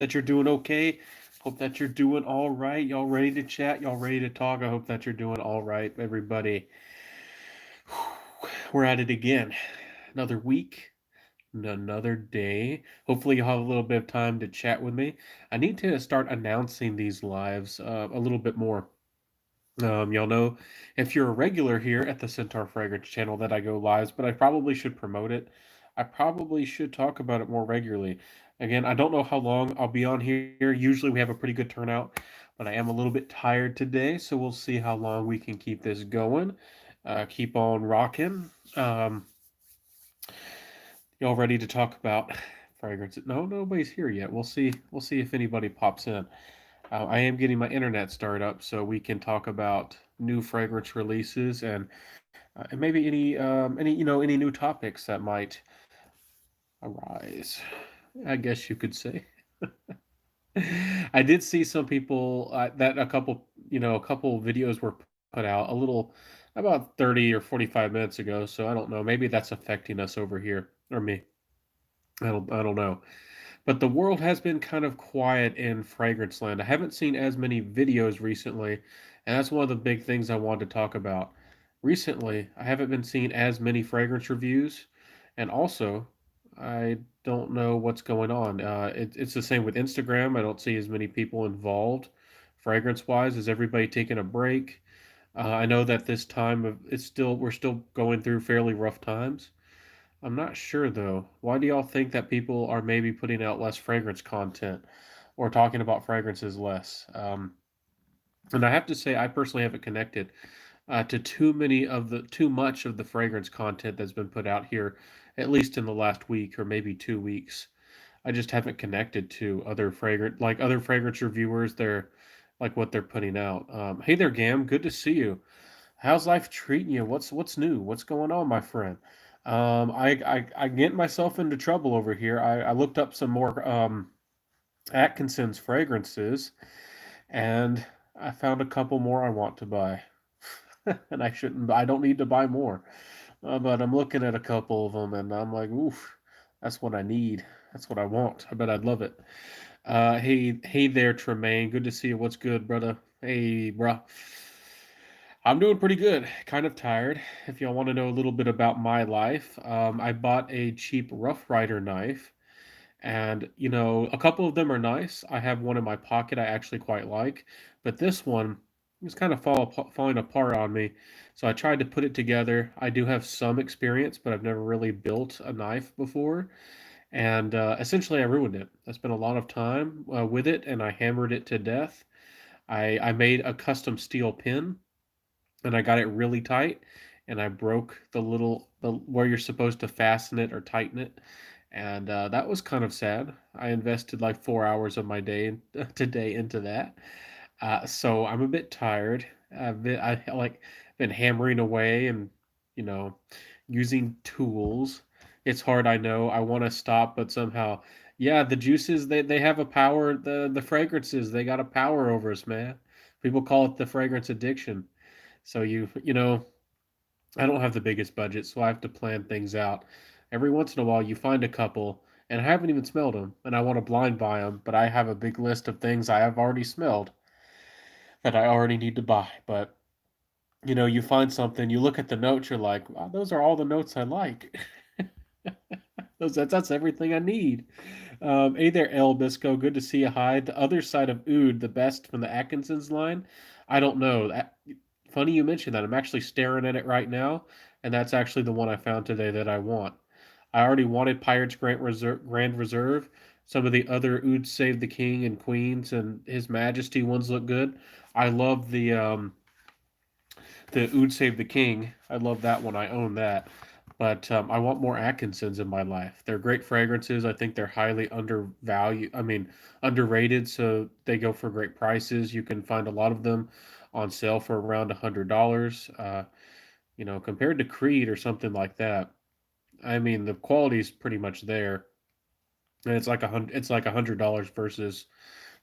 that you're doing okay. Hope that you're doing all right. Y'all ready to chat? Y'all ready to talk? I hope that you're doing all right, everybody. We're at it again. Another week, another day. Hopefully, you'll have a little bit of time to chat with me. I need to start announcing these lives a little bit more. Y'all know if you're a regular here at the Centaur Fragrance channel that I go lives, but I probably should promote it. I probably should talk about it more regularly. Again, I don't know how long I'll be on here. Usually we have a pretty good turnout, but I am a little bit tired today, so we'll see how long we can keep this going. Keep on rocking. Y'all ready to talk about fragrance? No, nobody's here yet. We'll see. We'll see if anybody pops in. I am getting my internet started up so we can talk about new fragrance releases and maybe any new topics that might arise. I guess you could say. I did see some people that a couple videos were put out a little about 30 or 45 minutes ago. So I don't know. Maybe that's affecting us over here or me. I don't know. But the world has been kind of quiet in fragrance land. I haven't seen as many videos recently, and that's one of the big things I wanted to talk about. Recently, I haven't been seeing as many fragrance reviews, and also, I don't know what's going on. It's the same with Instagram. I don't see as many people involved, fragrance wise. Is everybody taking a break? I know that this time of it's still we're still going through fairly rough times. I'm not sure though. Why do y'all think that people are maybe putting out less fragrance content or talking about fragrances less? And I have to say, I personally haven't connected to too much of the fragrance content that's been put out here, at least in the last week or maybe 2 weeks. I just haven't connected to other fragrance reviewers. They're like what they're putting out. Hey there, Gam. Good to see you. How's life treating you? What's new? What's going on, my friend? I get myself into trouble over here. I looked up some more Atkinson's fragrances, and I found a couple more I want to buy. And I shouldn't. I don't need to buy more, but I'm looking at a couple of them, and I'm like, oof, that's what I need. That's what I want. I bet I'd love it. Hey there, Tremaine. Good to see you. What's good, brother? Hey, bruh. I'm doing pretty good. Kind of tired. If y'all want to know a little bit about my life, I bought a cheap Rough Rider knife, and a couple of them are nice. I have one in my pocket I actually quite like, but this one is kind of falling apart on me. So I tried to put it together. I do have some experience, but I've never really built a knife before, and essentially I ruined it. I spent a lot of time with it, and I hammered it to death. I made a custom steel pin and I got it really tight, and I broke the where you're supposed to fasten it or tighten it, and that was kind of sad. I invested like 4 hours of my day today into that, so I'm a bit tired. I like been hammering away and you know using tools. It's hard, I know. I want to stop, but somehow, yeah, the juices they have a power. The fragrances they got a power over us, man. People call it the fragrance addiction. So I don't have the biggest budget, so I have to plan things out. Every once in a while, you find a couple, and I haven't even smelled them, and I want to blind buy them, but I have a big list of things I have already smelled that I already need to buy. But you find something, you look at the notes, you're like, wow, those are all the notes I like. That's everything I need. Hey there, El Bisco. Good to see you. Hi. The other side of Oud, the best from the Atkinson's line. I don't know. Funny you mentioned that. I'm actually staring at it right now, and that's actually the one I found today that I want. I already wanted Pirates Grand Reserve. Some of the other Oud Save the King and Queens and His Majesty ones look good. I love the Oud Save the King. I love that one. I own that. But I want more Atkinsons in my life. They're great fragrances. I think they're highly undervalued. I mean, underrated. So they go for great prices. You can find a lot of them on sale for around $100. Compared to Creed or something like that. I mean, the quality is pretty much there, and it's like $100 versus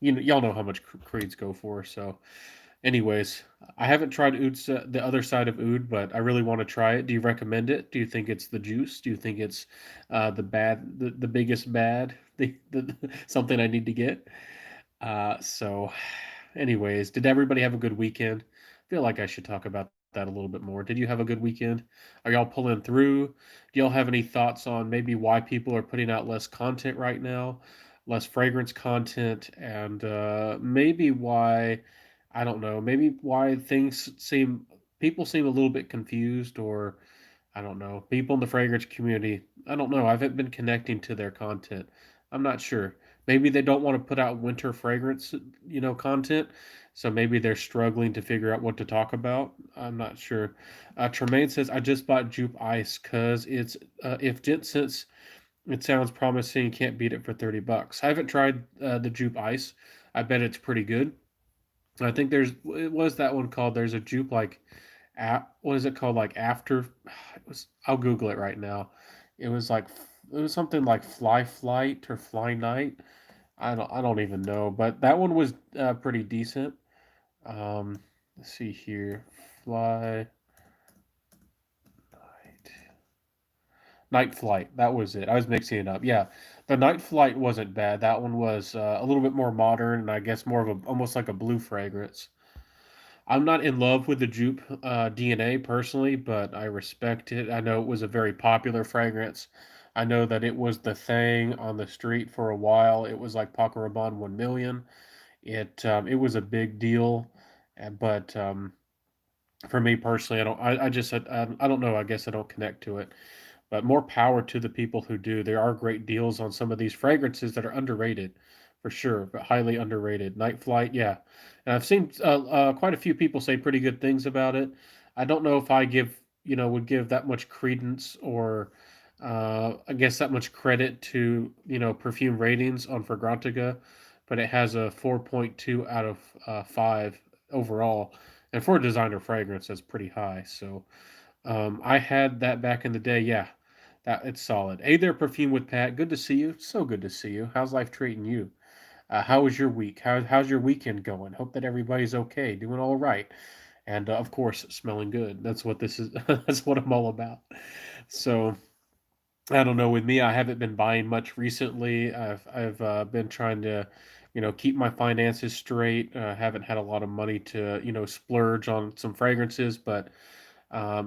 y'all know how much Creeds go for. So anyways, I haven't tried the other side of Oud, but I really want to try it. Do you recommend it? Do you think it's the juice? Do you think it's the biggest bad? the something I need to get. So, anyways, did everybody have a good weekend? I feel like I should talk about that a little bit more. Did you have a good weekend? Are y'all pulling through? Do y'all have any thoughts on maybe why people are putting out less content right now, less fragrance content, and maybe why, I don't know, maybe why things seem, people seem a little bit confused, or I don't know. People in the fragrance community, I don't know. I haven't been connecting to their content. I'm not sure. Maybe they don't want to put out winter fragrance, content. So maybe they're struggling to figure out what to talk about. I'm not sure. Tremaine says, I just bought Jupe Ice because it's, if Gent Sense, it sounds promising, can't beat it for $30. I haven't tried the Jupe Ice. I bet it's pretty good. I think it was that one called, there's a Jupe like what is it called, like after it was, I'll Google it right now. It was like it was something like Fly Flight or Fly Night. I don't even know, but that one was pretty decent. Um, let's see here, Fly Night, Night Flight. That was it. I was mixing it up. Yeah, the Night Flight wasn't bad. That one was a little bit more modern, and I guess more of a, almost like a blue fragrance. I'm not in love with the Jupe DNA personally, but I respect it. I know it was a very popular fragrance. I know that it was the thing on the street for a while. It was like Paco Rabanne 1 million. It was a big deal, but for me personally, I just I don't know. I guess I don't connect to it. But more power to the people who do. There are great deals on some of these fragrances that are underrated, for sure, but highly underrated. Night Flight, yeah, and I've seen quite a few people say pretty good things about it. I don't know if I would give that much credence or I guess that much credit to perfume ratings on Fragrantica, but it has a 4.2 out of 5 overall, and for a designer fragrance, that's pretty high. So. I had that back in the day. Yeah, that it's solid. Hey there, Perfume with Pat. Good to see you. So good to see you. How's life treating you? How was your week? How's your weekend going? Hope that everybody's okay, doing all right, and of course, smelling good. That's what this is. That's what I'm all about. So I don't know. With me, I haven't been buying much recently. I've been trying to, keep my finances straight. Haven't had a lot of money to splurge on some fragrances, but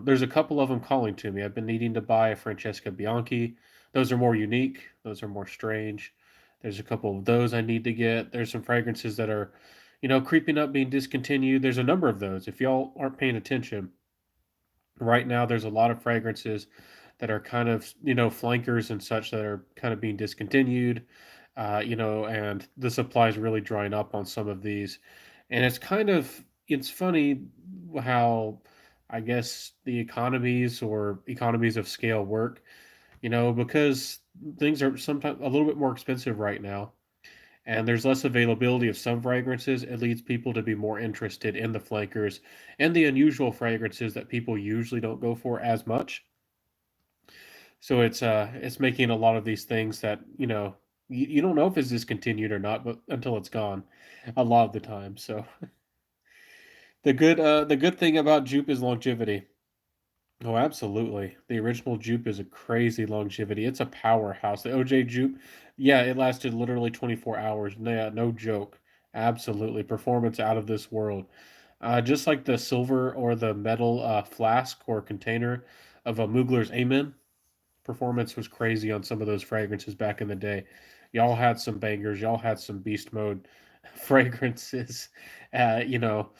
there's a couple of them calling to me. I've been needing to buy a Francesca Bianchi. Those are more unique. Those are more strange. There's a couple of those I need to get. There's some fragrances that are, creeping up, being discontinued. There's a number of those. If y'all aren't paying attention, right now there's a lot of fragrances that are kind of, flankers and such that are kind of being discontinued. And the supply is really drying up on some of these. And it's funny how I guess the economies of scale work, because things are sometimes a little bit more expensive right now, and there's less availability of some fragrances. It leads people to be more interested in the flankers and the unusual fragrances that people usually don't go for as much. So it's making a lot of these things that, you don't know if it's discontinued or not, but until it's gone a lot of the time. So the good thing about Jupe is longevity. Oh, absolutely. The original Jupe is a crazy longevity. It's a powerhouse. The OJ Jupe, yeah, it lasted literally 24 hours. Yeah, no joke. Absolutely. Performance out of this world. Just like the silver or the metal flask or container of a Mugler's Amen, performance was crazy on some of those fragrances back in the day. Y'all had some bangers. Y'all had some beast mode fragrances. You know,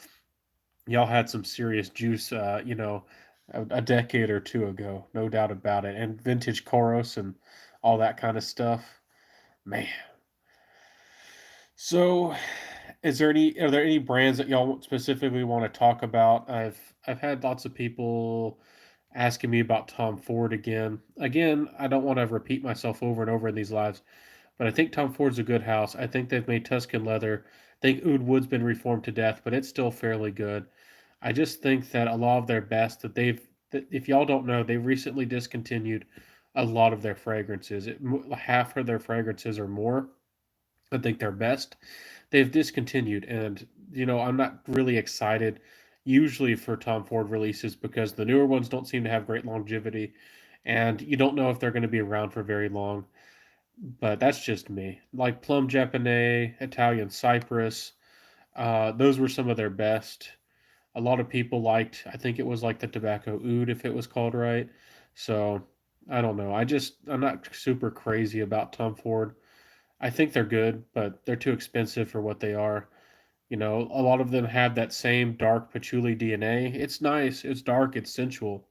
y'all had some serious juice, a decade or two ago, no doubt about it. And vintage Koros and all that kind of stuff. Man. So, are there any brands that y'all specifically want to talk about? I've had lots of people asking me about Tom Ford again. Again, I don't want to repeat myself over and over in these lives, but I think Tom Ford's a good house. I think they've made Tuscan leather. I think Oud Wood's been reformed to death, but it's still fairly good. I just think that a lot of their best that if y'all don't know, they've recently discontinued a lot of their fragrances. Half of their fragrances or more, I think their best, they've discontinued. And, I'm not really excited usually for Tom Ford releases because the newer ones don't seem to have great longevity and you don't know if they're going to be around for very long. but that's just me. Like Plum Japonais, Italian Cypress, those were some of their best. A lot of people liked, I think it was like the tobacco oud, if it was called right. So I don't know. I'm not super crazy about Tom Ford. I think they're good, but they're too expensive for what they are. You know, a lot of them have that same dark patchouli DNA. It's nice, it's dark, it's sensual,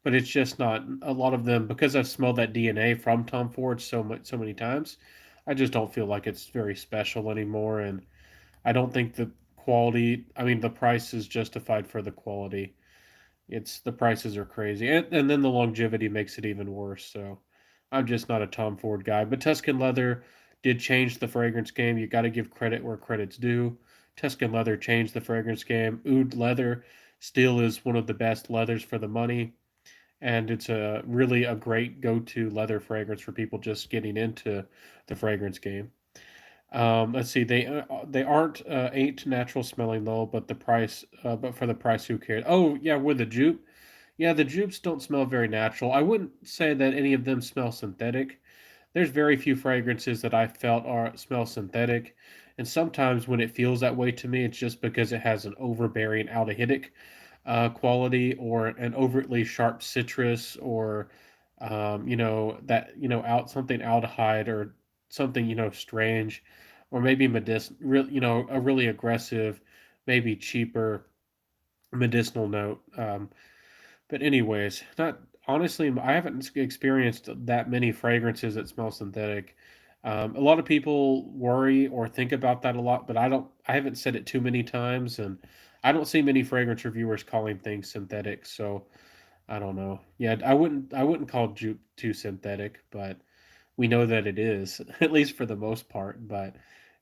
but it's just not a lot of them because I've smelled that DNA from Tom Ford so many times. I just don't feel like it's very special anymore, and I don't think the quality. I mean, the price is justified for the quality. It's the prices are crazy, and then the longevity makes it even worse. So, I'm just not a Tom Ford guy. But Tuscan Leather did change the fragrance game. You got to give credit where credit's due. Tuscan Leather changed the fragrance game. Oud Leather still is one of the best leathers for the money, and it's a really a great go-to leather fragrance for people just getting into the fragrance game. Let's see, they ain't natural smelling though, but but for the price, who cares? Oh yeah, with the jupe, yeah, the jupes don't smell very natural. I wouldn't say that any of them smell synthetic. There's very few fragrances that I felt are smell synthetic, and sometimes when it feels that way to me, it's just because it has an overbearing aldehydic quality or an overtly sharp citrus or that out something aldehyde or something strange or maybe a really aggressive, maybe cheaper medicinal note. But anyways, not honestly, I haven't experienced that many fragrances that smell synthetic. A lot of people worry or think about that a lot, but I don't. I haven't said it too many times, and I don't see many fragrance reviewers calling things synthetic. So I don't know. Yeah, I wouldn't call Jupe too synthetic, but we know that it is at least for the most part. But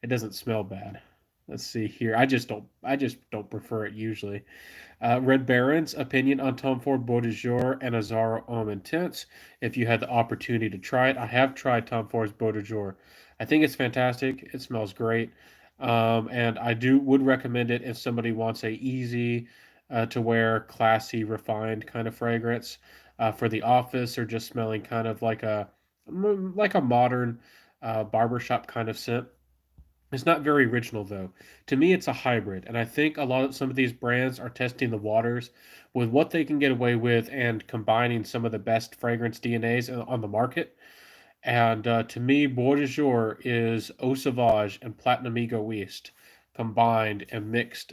it doesn't smell bad. Let's see here. I just don't prefer it usually. Red Baron's opinion on Tom Ford Beau de Jour and Azara Homme Intense. If you had the opportunity to try it, I have tried Tom Ford's Beau de Jour. I think it's fantastic. It smells great, and I do would recommend it if somebody wants a easy to wear, classy, refined kind of fragrance for the office or just smelling kind of like a modern barbershop kind of scent. It's not very original though. To me, it's a hybrid, and I think some of these brands are testing the waters with what they can get away with and combining some of the best fragrance DNAs on the market. And to me, Bois de Jour is Eau Sauvage and Platinum Egoist combined and mixed,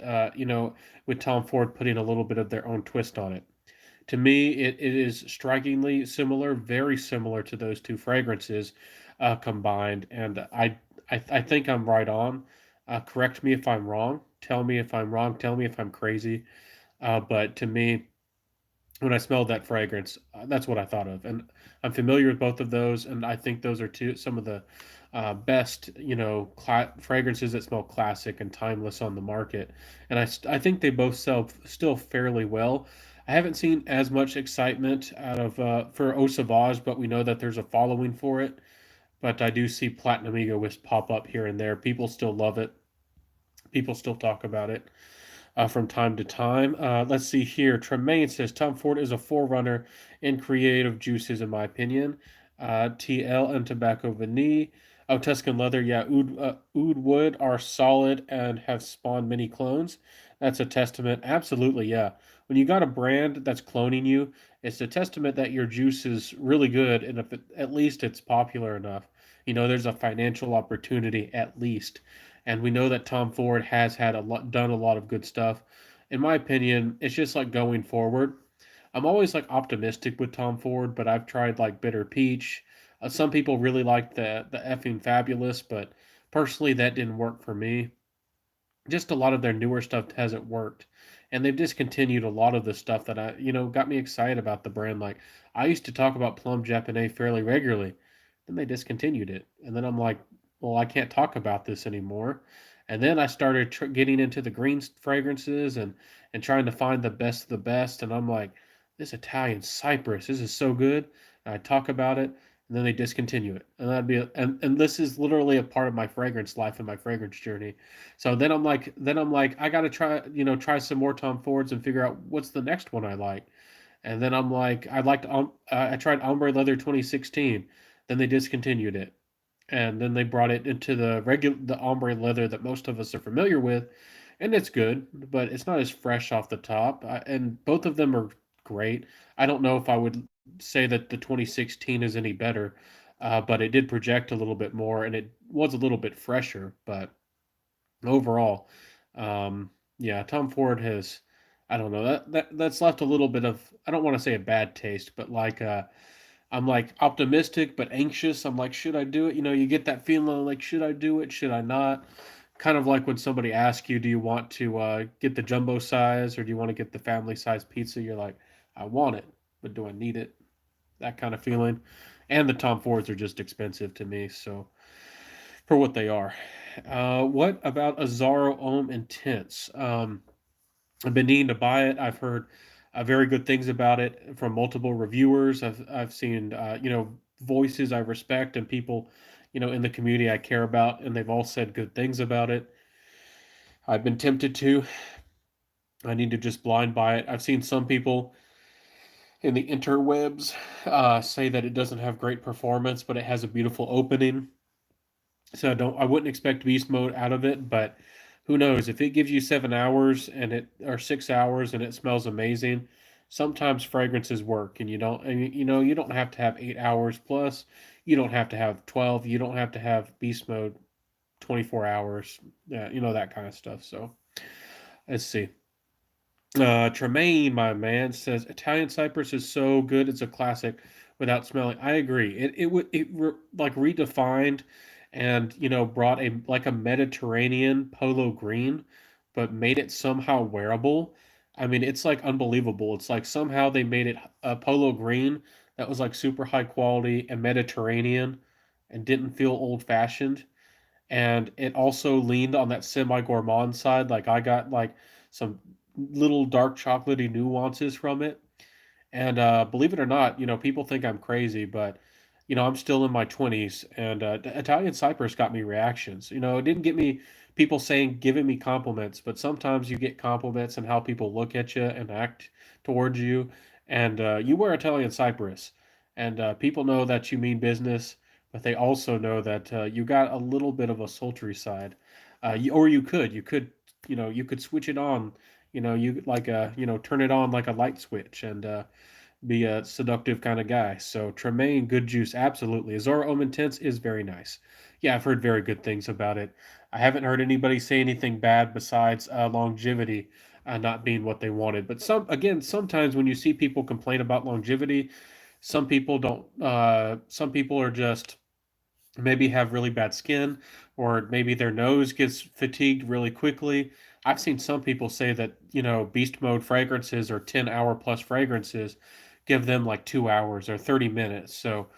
with Tom Ford putting a little bit of their own twist on it. To me, it is strikingly similar, very similar to those two fragrances combined. And I think I'm right on. Correct me if I'm wrong. Tell me if I'm wrong. Tell me if I'm crazy. But to me, when I smelled that fragrance, that's what I thought of. And I'm familiar with both of those, and I think those are some of the best, fragrances that smell classic and timeless on the market. And I think they both sell still fairly well. I haven't seen as much excitement out of for Eau Sauvage, but we know that there's a following for it. But I do see Platinum Egoist pop up here and there. People still love it. People still talk about it from time to time. Let's see here. Tremaine says Tom Ford is a forerunner in creative juices, in my opinion. TL and Tobacco Vanille. Oh, Tuscan Leather. Yeah, Oud Wood are solid and have spawned many clones. That's a testament. Absolutely, yeah. When you got a brand that's cloning you, it's a testament that your juice is really good, and if at least it's popular enough. There's a financial opportunity at least, and we know that Tom Ford has done a lot of good stuff. In my opinion, it's just like going forward. I'm always like optimistic with Tom Ford, but I've tried like Bitter Peach. Some people really like the effing Fabulous, but personally that didn't work for me. Just a lot of their newer stuff hasn't worked, and they've discontinued a lot of the stuff that got me excited about the brand. Like I used to talk about Plum Japonais fairly regularly, then they discontinued it, and then I'm like, well, I can't talk about this anymore. And then I started getting into the green fragrances and trying to find the best of the best, and I'm like, this Italian Cypress, this is so good. And I talk about it, and then they discontinue it, and and this is literally a part of my fragrance life and my fragrance journey. So then I'm like, I gotta try some more Tom Fords and figure out what's the next one I like. And then I'm like, I tried Ombre Leather 2016. Then they discontinued it, and then they brought it into the ombre leather that most of us are familiar with, and it's good, but it's not as fresh off the top. And both of them are great. I don't know if I would say that the 2016 is any better, but it did project a little bit more, and it was a little bit fresher. But overall, um, yeah, Tom Ford has. I don't know that's left a little bit of, I don't want to say a bad taste, but like I'm like optimistic but anxious. I'm like, should I do it? You know, you get that feeling like, should I do it? Should I not? Kind of like when somebody asks you, do you want to get the jumbo size or do you want to get the family size pizza? You're like, I want it, but do I need it? That kind of feeling. And the Tom Fords are just expensive to me, so for what they are. What about a Zaro Ohm Intense? I've been needing to buy it. I've heard very good things about it from multiple reviewers. I've seen voices I respect and people in the community I care about, and they've all said good things about it. I've been tempted to. I need to just blind buy it. I've seen some people in the interwebs say that it doesn't have great performance, but it has a beautiful opening. So I wouldn't expect beast mode out of it, but who knows? If it gives you 7 hours and it or 6 hours and it smells amazing, sometimes fragrances work, and you don't have to have 8 hours plus. You don't have to have 12. You don't have to have beast mode 24 hours. Yeah, that kind of stuff. So let's see. Tremaine, my man, says Italian Cypress is so good. It's a classic without smelling. I agree. Like redefined and brought a like a Mediterranean polo green, but made it somehow wearable. I mean, it's like unbelievable. It's like somehow they made it a polo green that was like super high quality and Mediterranean and didn't feel old fashioned, and it also leaned on that semi gourmand side. Like I got like some little dark chocolatey nuances from it. And believe it or not, people think I'm crazy, but I'm still in my 20s, and Italian Cypress got me reactions. It didn't get me people giving me compliments, but sometimes you get compliments and how people look at you and act towards you. And you wear Italian Cypress, and people know that you mean business, but they also know that you got a little bit of a sultry side. Or you could switch it on. You like turn it on like a light switch, and be a seductive kind of guy. So Tremaine, good juice, absolutely. Azora Ohm Intense is very nice. Yeah, I've heard very good things about it. I haven't heard anybody say anything bad besides longevity not being what they wanted. But sometimes when you see people complain about longevity, some people don't. Some people are just maybe have really bad skin, or maybe their nose gets fatigued really quickly. I've seen some people say that, beast mode fragrances or 10-hour plus fragrances give them like 2 hours or 30 minutes. So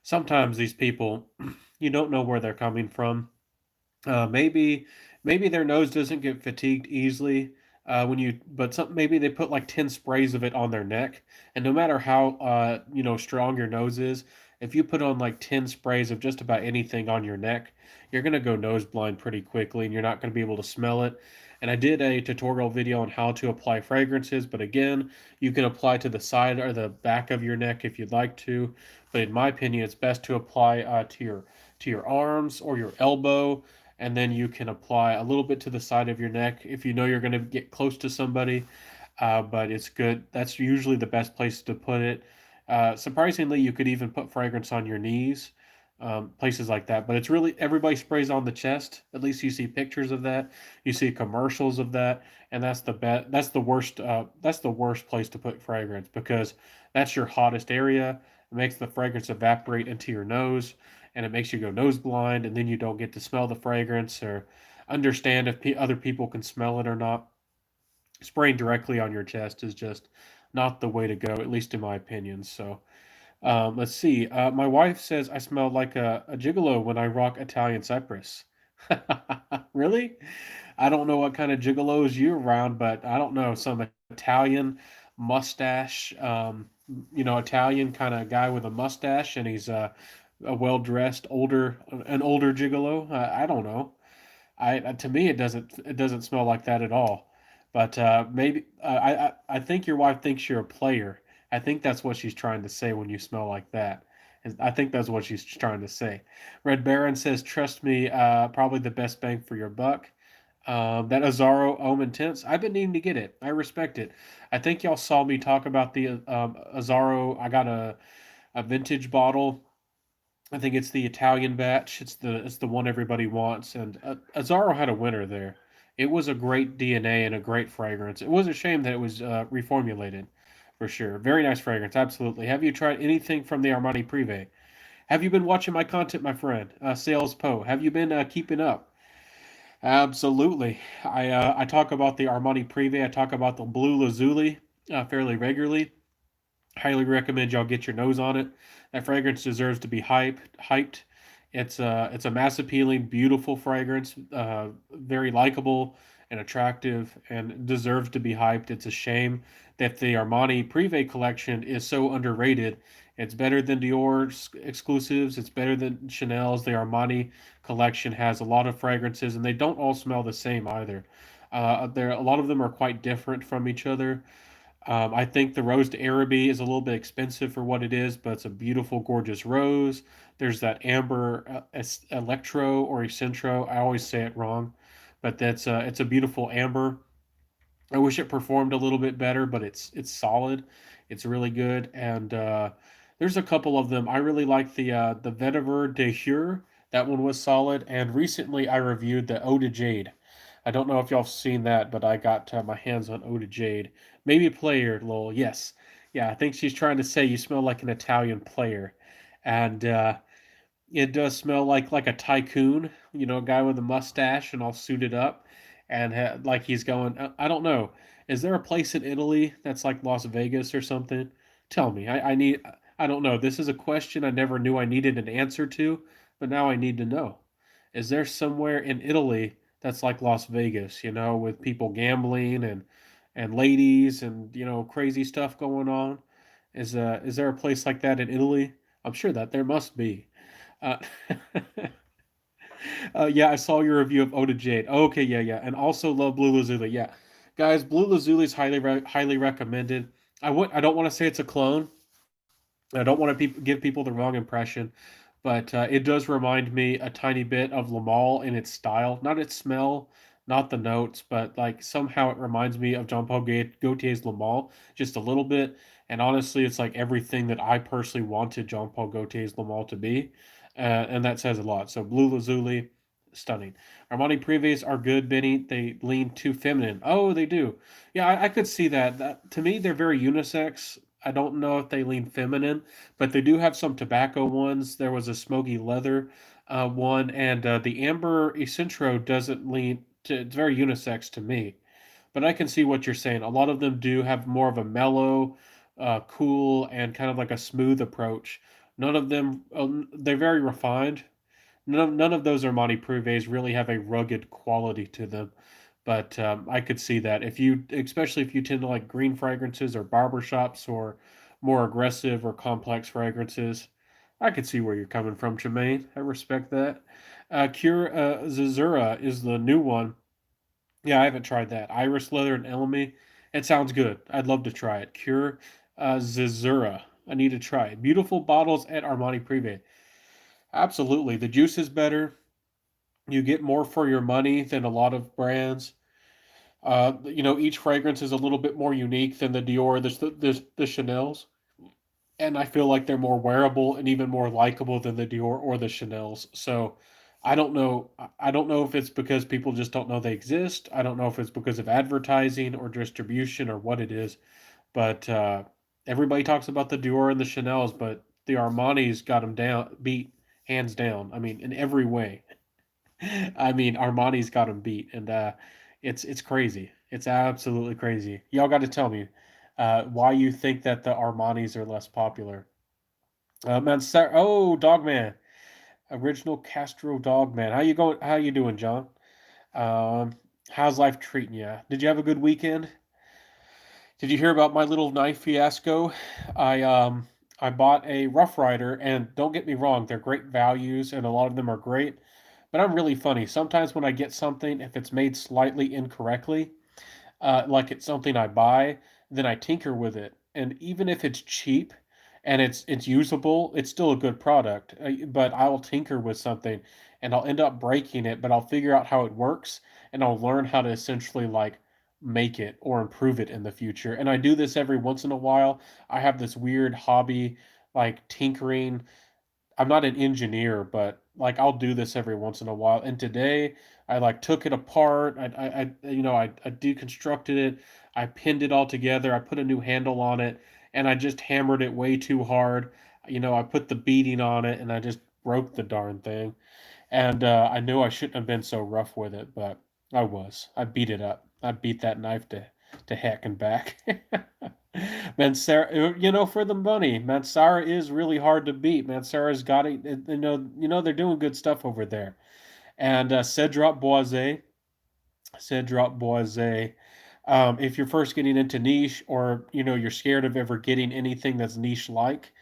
sometimes these people, you don't know where they're coming from. Maybe their nose doesn't get fatigued easily but maybe they put like 10 sprays of it on their neck, and no matter how strong your nose is, if you put on like 10 sprays of just about anything on your neck, you're going to go nose blind pretty quickly, and you're not going to be able to smell it. And I did a tutorial video on how to apply fragrances, but again, you can apply to the side or the back of your neck if you'd like to, but in my opinion, it's best to apply to your arms or your elbow, and then you can apply a little bit to the side of your neck if you know you're going to get close to somebody. But it's good. That's usually the best place to put it. Surprisingly, you could even put fragrance on your knees, places like that. But it's really everybody sprays on the chest. At least you see pictures of that. You see commercials of that, and that's the best. That's the worst. That's the worst place to put fragrance because that's your hottest area. It makes the fragrance evaporate into your nose, and it makes you go nose blind, and then you don't get to smell the fragrance or understand if other people can smell it or not. Spraying directly on your chest is just not the way to go, at least in my opinion. So let's see. My wife says I smell like a gigolo when I rock Italian Cypress. Really? I don't know what kind of gigolos you're around, but I don't know. Some Italian mustache, Italian kind of guy with a mustache, and he's a well-dressed an older gigolo. I don't know. To me it doesn't smell like that at all. But maybe I think your wife thinks you're a player. I think that's what she's trying to say when you smell like that. I think that's what she's trying to say. Red Baron says, "Trust me, probably the best bang for your buck." That Azaro Ohm Intense, I've been needing to get it. I respect it. I think y'all saw me talk about the Azaro. I got a vintage bottle. I think it's the Italian batch. It's the one everybody wants. And Azaro had a winner there. It was a great DNA and a great fragrance. It was a shame that it was reformulated, for sure. Very nice fragrance, absolutely. Have you tried anything from the Armani Privé? Have you been watching my content, my friend? Sales Poe. Have you been keeping up? Absolutely. I talk about the Armani Privé. I talk about the Blue Lazuli fairly regularly. Highly recommend y'all get your nose on it. That fragrance deserves to be hyped. It's a mass appealing, beautiful fragrance, very likable and attractive, and deserves to be hyped. It's a shame that the Armani Privé collection is so underrated. It's better than Dior's exclusives. It's better than Chanel's. The Armani collection has a lot of fragrances, and they don't all smell the same either. There, a lot of them are quite different from each other. I think the Rose d'Araby is a little bit expensive for what it is, but it's a beautiful, gorgeous rose. There's that amber electro or essentro. I always say it wrong, but it's a beautiful amber. I wish it performed a little bit better, but it's solid. It's really good, and there's a couple of them. I really like the Vetiver de Hure. That one was solid, and recently I reviewed the Eau de Jade. I don't know if y'all have seen that, but I got my hands on Eau de Jade. Maybe player, lol. Yes, yeah. I think she's trying to say you smell like an Italian player, and it does smell like a tycoon, a guy with a mustache and all suited up, and like he's going. I don't know. Is there a place in Italy that's like Las Vegas or something? Tell me. I need. I don't know. This is a question I never knew I needed an answer to, but now I need to know. Is there somewhere in Italy that's like Las Vegas? With people gambling and ladies and crazy stuff going on. Is there a place like that in Italy? I'm sure that there must be. Uh, yeah, I saw your review of Oda Jade. Oh, okay, yeah, yeah, and also love Blue Lazuli. Yeah, guys, Blue Lazuli is highly recommended. I don't want to say it's a clone. I don't want to give people the wrong impression, but it does remind me a tiny bit of Lamal in its style, not its smell, not the notes, but like somehow it reminds me of Jean Paul Gaultier's Lamal just a little bit. And honestly, it's like everything that I personally wanted Jean Paul Gaultier's Lamal to be, and that says a lot. So Blue Lazuli, stunning. Armani Privés are good, Benny. They lean too feminine. Oh, they do. Yeah, I could see that. To me, they're very unisex. I don't know if they lean feminine, but they do have some tobacco ones. There was a smoky leather one, and the amber Essentro doesn't lean to, it's very unisex to me. But I can see what you're saying. A lot of them do have more of a mellow, cool, and kind of like a smooth approach. None of them, they're very refined. None of those Armani Prives really have a rugged quality to them. But I could see that especially if you tend to like green fragrances or barbershops or more aggressive or complex fragrances, I could see where you're coming from, Tremaine. I respect that. Cure Zazura is the new one. Yeah, I haven't tried that. Iris Leather and Elemi. It sounds good. I'd love to try it. Cure Zazura. I need to try it. Beautiful bottles at Armani Privé. Absolutely. The juice is better. You get more for your money than a lot of brands. Each fragrance is a little bit more unique than the Dior, the Chanel's, and I feel like they're more wearable and even more likable than the Dior or the Chanel's. So, I don't know. I don't know if it's because people just don't know they exist. I don't know if it's because of advertising or distribution or what it is. But everybody talks about the Dior and the Chanel's, but the Armani's got them beat hands down. I mean, in every way. I mean, Armani's got him beat, and it's crazy. It's absolutely crazy. Y'all got to tell me why you think that the Armanis are less popular. Dogman, original Castro Dogman. How you going? How you doing, John? Um, how's life treating you? Did you have a good weekend? Did you hear about my little knife fiasco? I bought a Rough Rider, and don't get me wrong, they're great values, and a lot of them are great. But I'm really funny. Sometimes when I get something, if it's made slightly incorrectly, like it's something I buy, then I tinker with it. And even if it's cheap and it's usable. It's still a good product, but I'll tinker with something and I'll end up breaking it, but I'll figure out how it works and I'll learn how to essentially like make it or improve it in the future. And I do this every once in a while. I have this weird hobby like tinkering. I'm not an engineer, but like I'll do this every once in a while. And today I like took it apart. I deconstructed it. I pinned it all together. I put a new handle on it, and I just hammered it way too hard. I put the beading on it, and I just broke the darn thing. And I knew I shouldn't have been so rough with it, but I was. I beat it up. I beat that knife to heck and back. Mansara, for the money, Mansara is really hard to beat. Mansara's got it. They're doing good stuff over there. And Cedrop Boise. If you're first getting into niche, or you're scared of ever getting anything that's niche like,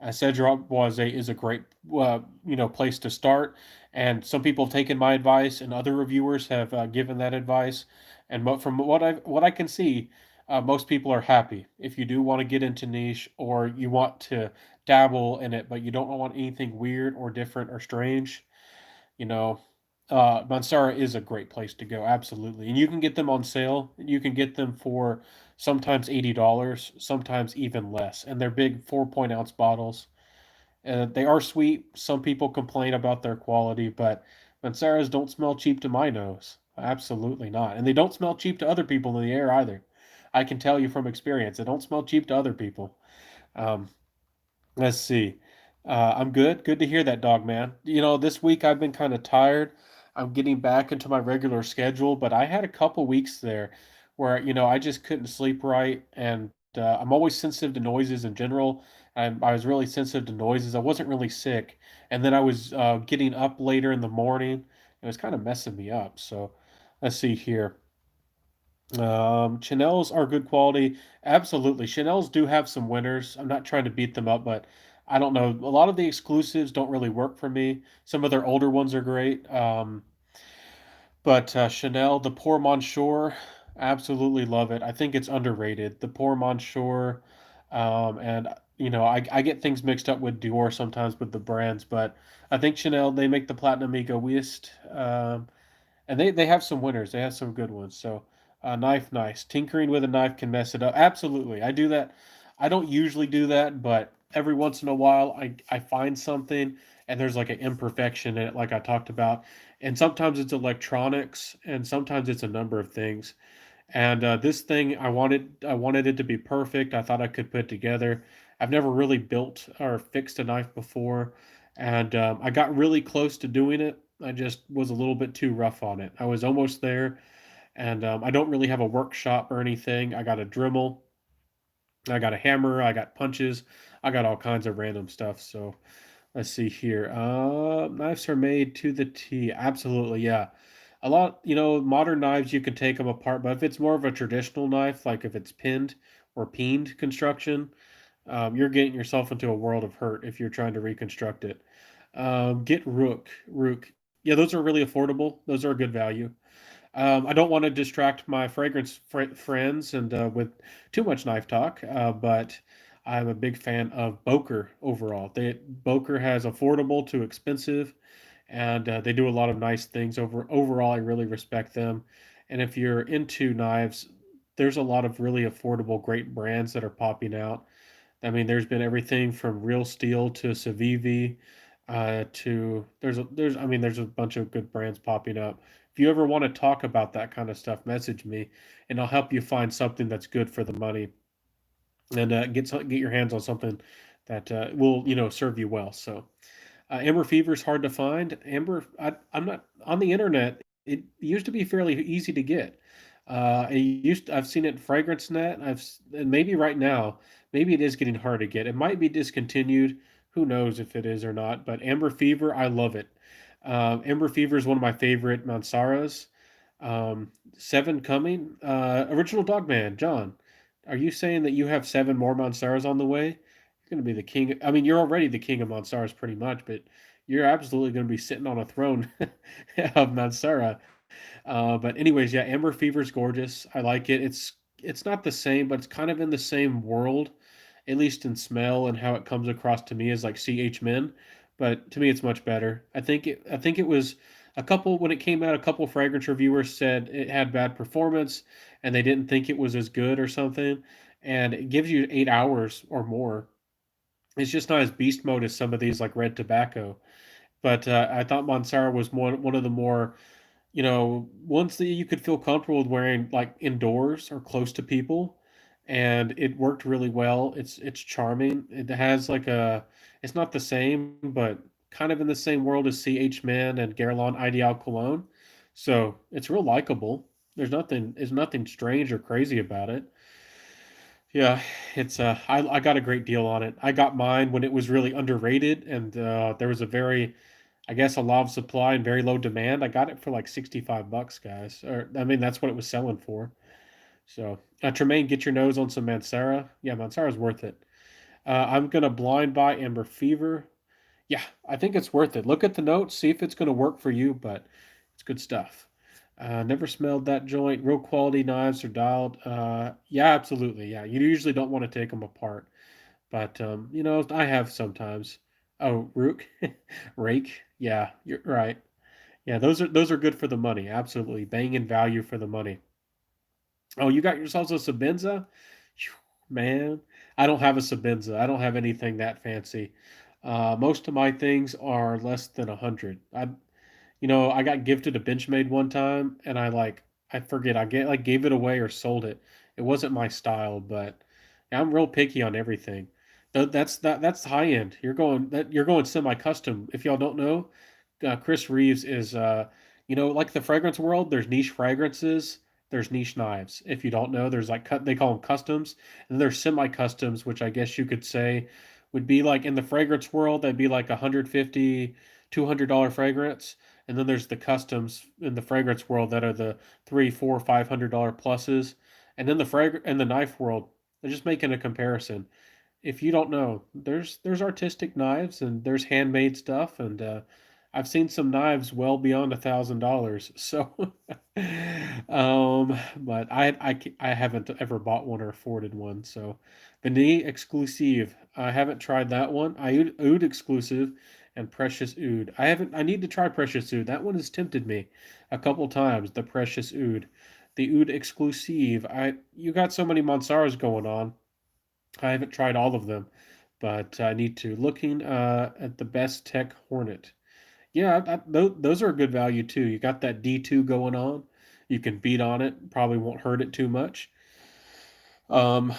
Cedrop Boise is a great place to start. And some people have taken my advice, and other reviewers have given that advice. And from what I can see, most people are happy. If you do want to get into niche, or you want to dabble in it, but you don't want anything weird or different or strange, you know, Mansara is a great place to go. Absolutely, and you can get them on sale. You can get them for sometimes $80, sometimes even less, and they're big 4-ounce bottles. They are sweet. Some people complain about their quality, but Mansaras don't smell cheap to my nose. Absolutely not. And they don't smell cheap to other people in the air either. I can tell you from experience, they don't smell cheap to other people. Um, let's see. I'm good. Good to hear that, dog man. This week I've been kind of tired. I'm getting back into my regular schedule, but I had a couple weeks there where, I just couldn't sleep right. And I'm always sensitive to noises in general. And I was really sensitive to noises. I wasn't really sick. And then I was getting up later in the morning. It was kind of messing me up. So let's see here. Chanel's are good quality. Absolutely. Chanel's do have some winners. I'm not trying to beat them up, but I don't know. A lot of the exclusives don't really work for me. Some of their older ones are great. But Chanel, the Pour Monsieur, absolutely love it. I think it's underrated. The Pour Monsieur, and I get things mixed up with Dior sometimes with the brands, but I think Chanel, they make the Platinum Egoist. And they have some winners. They have some good ones. So, knife, nice. Tinkering with a knife can mess it up. Absolutely, I do that. I don't usually do that, but every once in a while, I find something and there's like an imperfection in it, like I talked about. And sometimes it's electronics, and sometimes it's a number of things. And this thing, I wanted it to be perfect. I thought I could put it together. I've never really built or fixed a knife before, and I got really close to doing it. I just was a little bit too rough on it. I was almost there, and I don't really have a workshop or anything. I got a Dremel, I got a hammer, I got punches, I got all kinds of random stuff. So let's see here. Knives are made to the T. Absolutely, yeah. A lot, modern knives you can take them apart, but if it's more of a traditional knife, like if it's pinned or peened construction, you're getting yourself into a world of hurt if you're trying to reconstruct it. Get Rook. Yeah, those are really affordable. Those are a good value. I don't want to distract my friends and with too much knife talk, but I'm a big fan of Boker overall. Boker has affordable to expensive, and they do a lot of nice things. Overall, I really respect them. And if you're into knives, there's a lot of really affordable, great brands that are popping out. I mean, there's been everything from Real Steel to Civivi, to there's a bunch of good brands popping up. If you ever want to talk about that kind of stuff, message me, and I'll help you find something that's good for the money, and get your hands on something that will serve you well. So Amber Fever is hard to find. I'm not on the internet. It used to be fairly easy to get. I've seen it in Fragrance Net. And maybe right now, maybe it is getting hard to get. It might be discontinued. Who knows if it is or not? But Amber Fever, I love it. Amber Fever is one of my favorite Mansaras. Seven coming. Original Dogman, John. Are you saying that you have seven more Mansaras on the way? You're going to be the king. I mean, you're already the king of Mansaras pretty much, but you're absolutely going to be sitting on a throne of Mansara. But anyways, yeah, Amber Fever's gorgeous. I like it. It's not the same, but it's kind of in the same world. at least in smell and how it comes across to me as like CH Men. But to me, it's much better. I think it was a couple when it came out. A couple fragrance reviewers said it had bad performance, and they didn't think it was as good or something. And it gives you 8 hours or more. It's just not as beast mode as some of these like red tobacco. But I thought Mansara was one of the more, ones that you could feel comfortable with wearing like indoors or close to people, and it worked really well. It's charming. It has like it's not the same, but kind of in the same world as CH Man and Guerlain Ideal Cologne. So it's real likable. There's nothing strange or crazy about it. Yeah, I got a great deal on it. I got mine when it was really underrated, and there was a very, I guess, a lot of supply and very low demand. I got it for like 65 bucks, guys. Or I mean, that's what it was selling for. So, Tremaine, get your nose on some Mansara. Yeah, Mansara's worth it. I'm gonna blind buy Amber Fever. Yeah, I think it's worth it. Look at the notes, see if it's gonna work for you, but it's good stuff. Never smelled that joint. Real quality knives are dialed. Yeah, absolutely. Yeah, you usually don't want to take them apart, but I have sometimes. Oh, Rook, Rake. Yeah, you're right. Yeah, those are good for the money. Absolutely, banging value for the money. Oh, you got yourselves a Sabenza? Phew, man, I don't have a Sabenza. I don't have anything that fancy. Most of my things are less than 100. I got gifted a Benchmade one time, and I forget gave it away or sold it. It wasn't my style, but yeah, I'm real picky on everything. That's high end. You're going semi custom. If y'all don't know, Chris Reeves is like the fragrance world. There's niche fragrances. There's niche knives. If you don't know, there's like they call them customs, and there's semi customs, which I guess you could say would be like in the fragrance world. That'd be like 150, $200 fragrance, and then there's the customs in the fragrance world that are the three, four, $500 pluses, and then the knife world. They're just making a comparison. If you don't know, there's artistic knives and there's handmade stuff, and I've seen some knives well beyond $1,000. So, but I haven't ever bought one or afforded one. So, Benet Exclusive, I haven't tried that one. Oud Exclusive and Precious Oud. I haven't. I need to try Precious Oud. That one has tempted me a couple times. The Precious Oud, the Oud Exclusive. You got so many Mansaras going on. I haven't tried all of them, but I need to. Looking at the Best Tech Hornet. Yeah, those are a good value too. You got that D2 going on. You can beat on it. Probably won't hurt it too much. Um,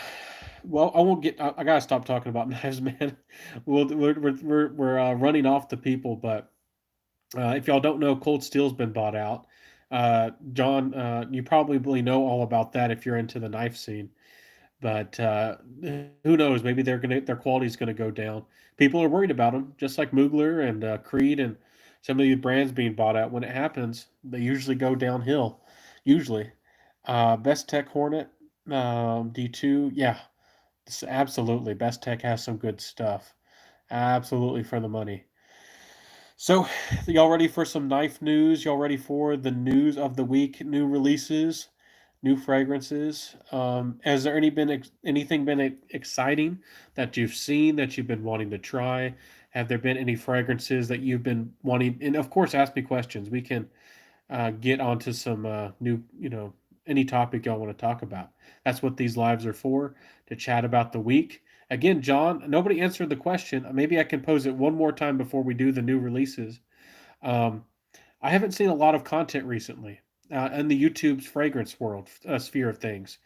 well, I won't get. I gotta stop talking about knives, man. We're running off the people, but if y'all don't know, Cold Steel's been bought out. John, you probably know all about that if you're into the knife scene. But who knows? Maybe their quality's gonna go down. People are worried about them, just like Mugler and Creed and some of these brands being bought out. When it happens, they usually go downhill. Usually, Best Tech Hornet D2, yeah, absolutely. Best Tech has some good stuff. Absolutely for the money. So, y'all ready for some knife news? Y'all ready for the news of the week? New releases, new fragrances. Has there anything been exciting that you've seen that you've been wanting to try? Have there been any fragrances that you've been wanting? And of course, ask me questions. We can get onto some new, any topic y'all want to talk about. That's what these lives are for, to chat about the week. Again, John, nobody answered the question. Maybe I can pose it one more time before we do the new releases. Um, I haven't seen a lot of content recently in the YouTube's fragrance world sphere of things.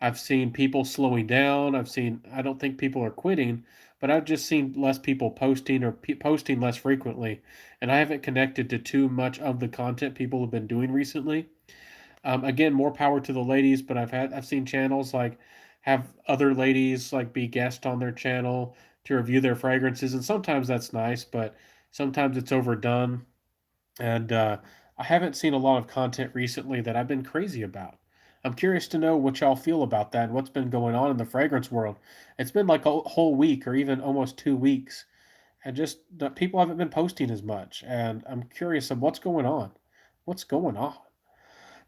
I've seen people slowing down. I don't think people are quitting, but I've just seen less people posting or posting less frequently. And I haven't connected to too much of the content people have been doing recently. Again, more power to the ladies, but I've seen channels like have other ladies like be guests on their channel to review their fragrances, and sometimes that's nice, but sometimes it's overdone. And I haven't seen a lot of content recently that I've been crazy about. I'm curious to know what y'all feel about that and what's been going on in the fragrance world. It's been like a whole week or even almost 2 weeks, and just the people haven't been posting as much. And I'm curious of what's going on. What's going on?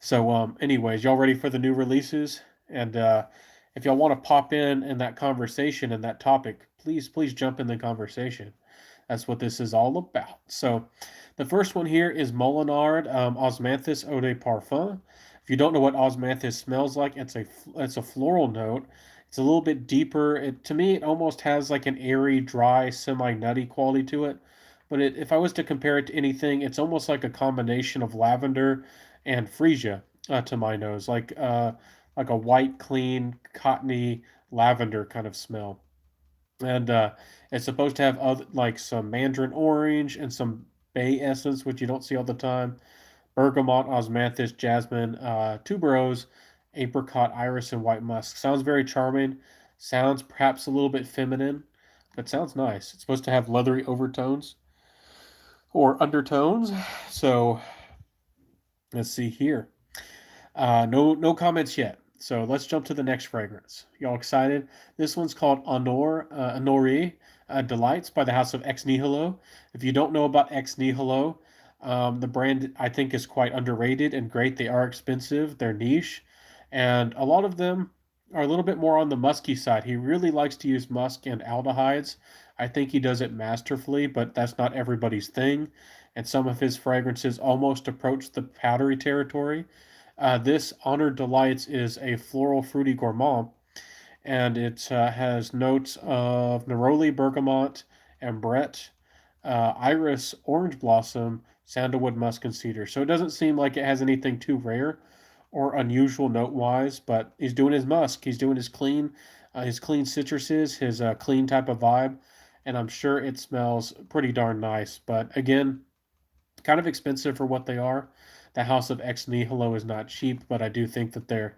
So, anyways, y'all ready for the new releases? And if y'all want to pop in that conversation and that topic, please jump in the conversation. That's what this is all about. So, the first one here is Molinard Osmanthus Eau de Parfum. If you don't know what Osmanthus smells like, it's a floral note. It's a little bit deeper. To me, it almost has like an airy, dry, semi-nutty quality to it. But if I was to compare it to anything, it's almost like a combination of lavender and freesia to my nose, like a white, clean, cottony lavender kind of smell. And it's supposed to have like some mandarin orange and some bay essence, which you don't see all the time. Bergamot, osmanthus, jasmine, tuberose, apricot, iris, and white musk. Sounds very charming. Sounds perhaps a little bit feminine, but sounds nice. It's supposed to have leathery overtones or undertones. So let's see here. No comments yet. So let's jump to the next fragrance. Y'all excited? This one's called Honori Delights by the House of Ex Nihilo. If you don't know about Ex Nihilo, the brand I think is quite underrated and great. They are expensive, they're niche, and a lot of them are a little bit more on the musky side. He really likes to use musk and aldehydes. I think he does it masterfully, but that's not everybody's thing. And some of his fragrances almost approach the powdery territory. This Honored Delights is a floral fruity gourmand, and it has notes of neroli, bergamot, ambrette, iris, orange blossom, sandalwood, musk, and cedar. So it doesn't seem like it has anything too rare or unusual note-wise, but he's doing his musk. He's doing his clean citruses, his clean type of vibe, and I'm sure it smells pretty darn nice. But again, kind of expensive for what they are. The House of Ex Nihilo is not cheap, but I do think that they're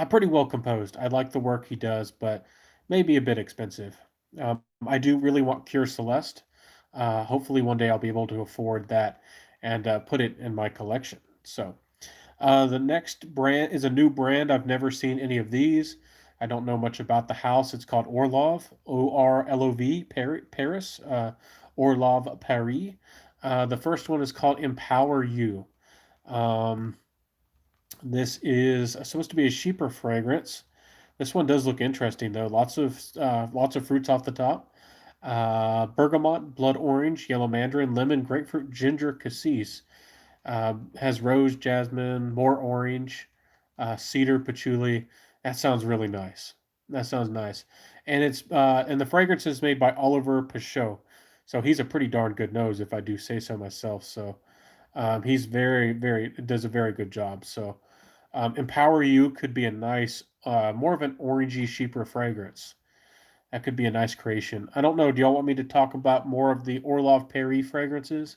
pretty well composed. I like the work he does, but maybe a bit expensive. I do really want Cure Celeste. Hopefully, one day I'll be able to afford that and put it in my collection. So, the next brand is a new brand. I've never seen any of these. I don't know much about the house. It's called Orlov, Orlov, Paris, Orlov Paris. The first one is called Empower You. Um, this is supposed to be a cheaper fragrance. This one does look interesting though. Lots of fruits off the top. Bergamot, blood orange, yellow mandarin, lemon, grapefruit, ginger, cassis. Has rose, jasmine, more orange, cedar, patchouli. That sounds really nice. That sounds nice. And the fragrance is made by Oliver Pichot. So he's a pretty darn good nose, if I do say so myself. So he's very does a very good job. So Empower You could be a nice, more of an orangey, cheaper fragrance. That could be a nice creation. I don't know. Do y'all want me to talk about more of the Orlov Paris fragrances?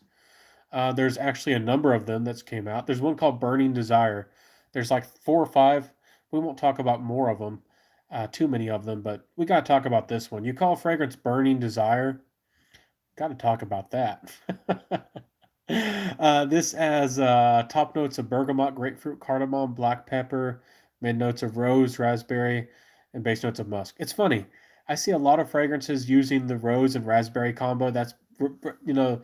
There's actually a number of them that's came out. There's one called Burning Desire. There's like 4 or 5. We won't talk about more of them, too many of them, but we got to talk about this one. You call a fragrance Burning Desire? Got to talk about that. This has top notes of bergamot, grapefruit, cardamom, black pepper, mid notes of rose, raspberry, and base notes of musk. It's funny. I see a lot of fragrances using the rose and raspberry combo. You know,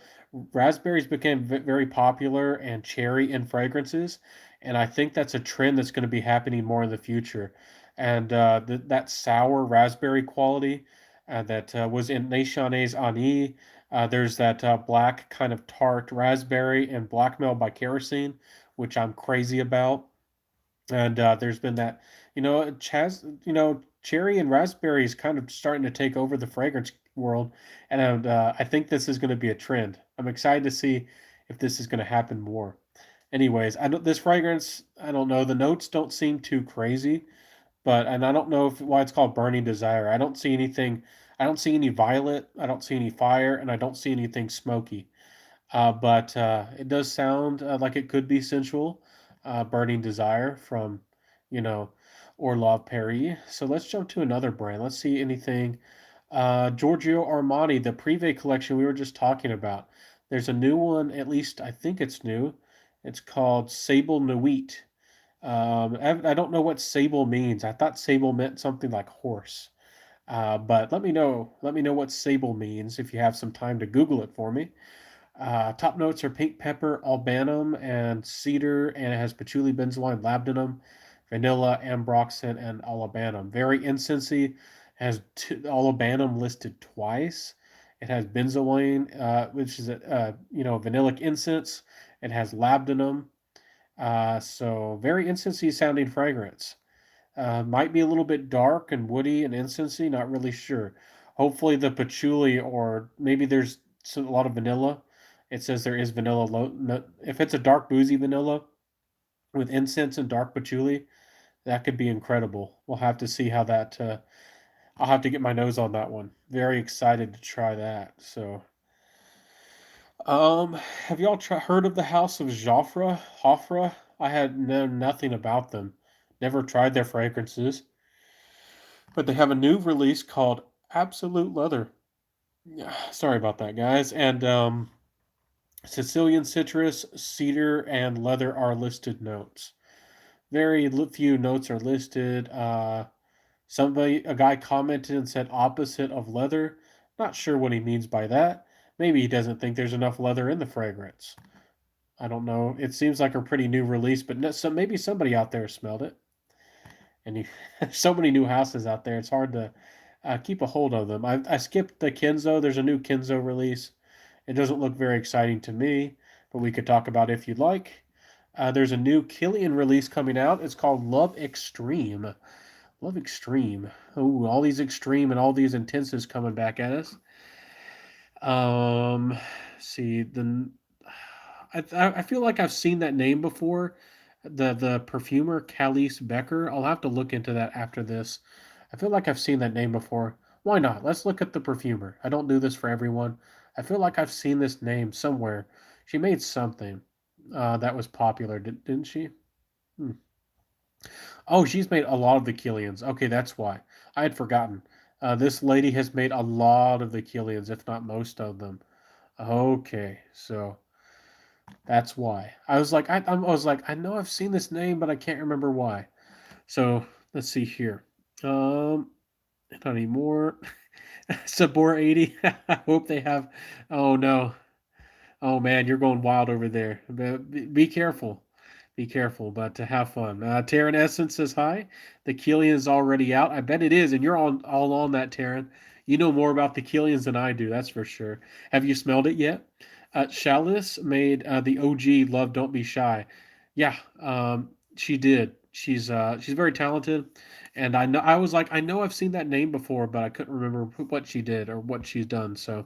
raspberries became very popular and cherry in fragrances, and I think that's a trend that's going to be happening more in the future. And that sour raspberry quality that was in Nation's Ani. There's that black kind of tart raspberry and blackmail by kerosene, which I'm crazy about. And there's been that, cherry and raspberry is kind of starting to take over the fragrance world, and I think this is going to be a trend. I'm excited to see if this is going to happen more. Anyways, I don't this fragrance. I don't know. The notes don't seem too crazy, and I don't know why it's called Burning Desire. I don't see anything. I don't see any violet. I don't see any fire, and I don't see anything smoky. But it does sound like it could be sensual. Burning Desire from, you know, Orlov Paris. So let's jump to another brand. Let's see anything. Giorgio Armani, the Privé collection we were just talking about. There's a new one, at least I think it's new. It's called Sable Nuit. I don't know what sable means. I thought sable meant something like horse. But let me know. Let me know what sable means if you have some time to Google it for me. Top notes are pink pepper, albanum, and cedar, and it has patchouli, benzoin, labdanum. vanilla, ambroxan, and olibanum. Very incensey. Has olibanum listed twice. It has benzoin, which is a vanillic incense. It has labdanum. So very incensey sounding fragrance. Might be a little bit dark and woody and incensey. Not really sure. Hopefully the patchouli, or maybe there's a lot of vanilla. It says there is vanilla. No, if it's a dark boozy vanilla with incense and dark patchouli, that could be incredible. We'll have to see how that. I'll have to get my nose on that one. Very excited to try that. So, have y'all heard of the House of Joffre? Hoffra? I had known nothing about them. Never tried their fragrances, but they have a new release called Absolute Leather. Yeah, sorry about that, guys. And Sicilian citrus, cedar, and leather are listed notes. Very few notes are listed. A guy commented and said opposite of leather. Not sure what he means by that. Maybe he doesn't think there's enough leather in the fragrance. I don't know. It seems like a pretty new release, but so maybe somebody out there smelled it. And so many new houses out there, it's hard to keep a hold of them. I skipped the Kenzo. There's a new Kenzo release. It doesn't look very exciting to me, but we could talk about it if you'd like. There's a new Kilian release coming out. It's called Love Extreme. Love Extreme. Oh, all these extreme and all these intenses coming back at us. See the. I feel like I've seen that name before. The perfumer Calice Becker. I'll have to look into that after this. I feel like I've seen that name before. Why not? Let's look at the perfumer. I don't do this for everyone. I feel like I've seen this name somewhere. She made something that was popular, didn't she? Hmm. Oh, she's made a lot of the Kilians. Okay, that's why. I had forgotten. This lady has made a lot of the Kilians, if not most of them. Okay, so that's why. I know I've seen this name, but I can't remember why. So let's see here. Um, not anymore. Sabor 80. I hope they have. Oh no. Oh man, you're going wild over there. Be careful. Be careful, but to have fun. Terran Essence says hi. The Kilian is already out. I bet it is, and you're all on that, Terran. You know more about the Kilians than I do, that's for sure. Have you smelled it yet? Chalice made the OG Love Don't Be Shy. Yeah, she did. She's very talented, and I was like, I know I've seen that name before, but I couldn't remember what she did or what she's done. So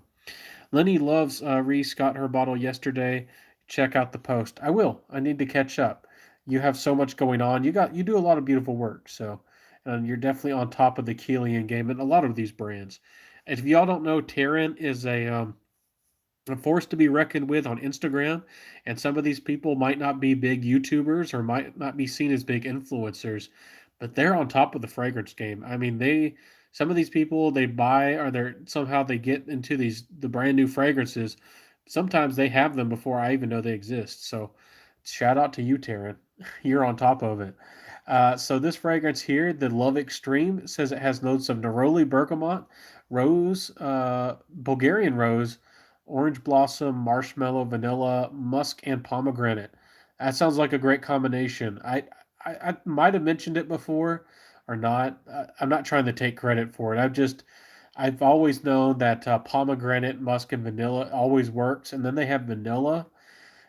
Lenny loves Reese got her bottle yesterday. Check out the post. I will. I need to catch up. You have so much going on. You do a lot of beautiful work. So, and you're definitely on top of the Kilian game and a lot of these brands. If y'all don't know, Terran is a force to be reckoned with on Instagram, and some of these people might not be big YouTubers or might not be seen as big influencers, but they're on top of the fragrance game. I mean, some of these people they buy or they get into the brand new fragrances. Sometimes they have them before I even know they exist. So, shout out to you, Taryn. You're on top of it. So this fragrance here, the Love Extreme, says it has notes of neroli, bergamot, rose, Bulgarian rose, orange blossom, marshmallow, vanilla, musk, and pomegranate. That sounds like a great combination. I might have mentioned it before or not. I'm not trying to take credit for it. I've always known that pomegranate, musk, and vanilla always works, and then they have vanilla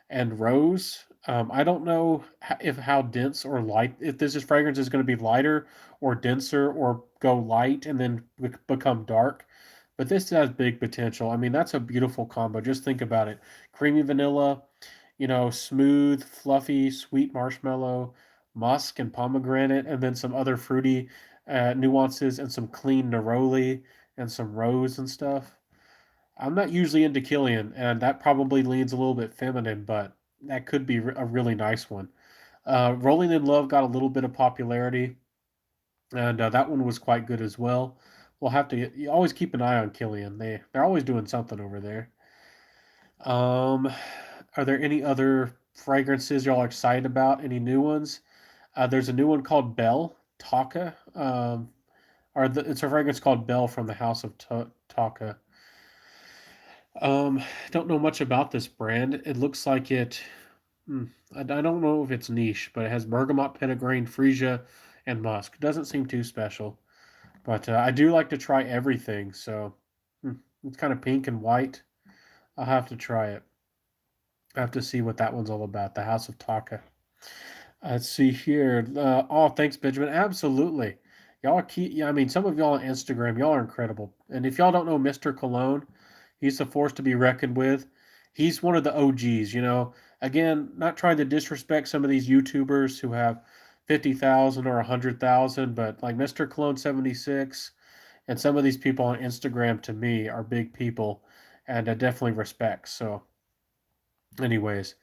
and rose. I don't know if how dense or light, if this is fragrance is going to be lighter or denser or go light and then become dark. But this has big potential. I mean, that's a beautiful combo. Just think about it: creamy vanilla, smooth, fluffy, sweet marshmallow, musk and pomegranate, and then some other fruity nuances and some clean neroli and some rose and stuff. I'm not usually into Killian, and that probably leans a little bit feminine, but that could be a really nice one. Rolling in Love got a little bit of popularity, and that one was quite good as well. We'll have to you always keep an eye on Killian. They're always doing something over there. Um, are there any other fragrances y'all are excited about? Any new ones? There's a new one called Belle Taka. It's a fragrance called Belle from the House of Taka. Don't know much about this brand. It looks like it. I don't know if it's niche, but it has bergamot, petitgrain, freesia, and musk. Doesn't seem too special, but I do like to try everything. So mm, it's kind of pink and white. I'll have to try it. I have to see what that one's all about. The House of Taka. Let's see here. Oh, thanks, Benjamin. Absolutely. Y'all keep, yeah, I mean, some of y'all on Instagram, y'all are incredible. And if y'all don't know Mr. Cologne, he's a force to be reckoned with. He's one of the OGs, you know. Again, not trying to disrespect some of these YouTubers who have 50,000 or 100,000, but like Mr. Cologne 76 and some of these people on Instagram to me are big people and I definitely respect. So, anyways,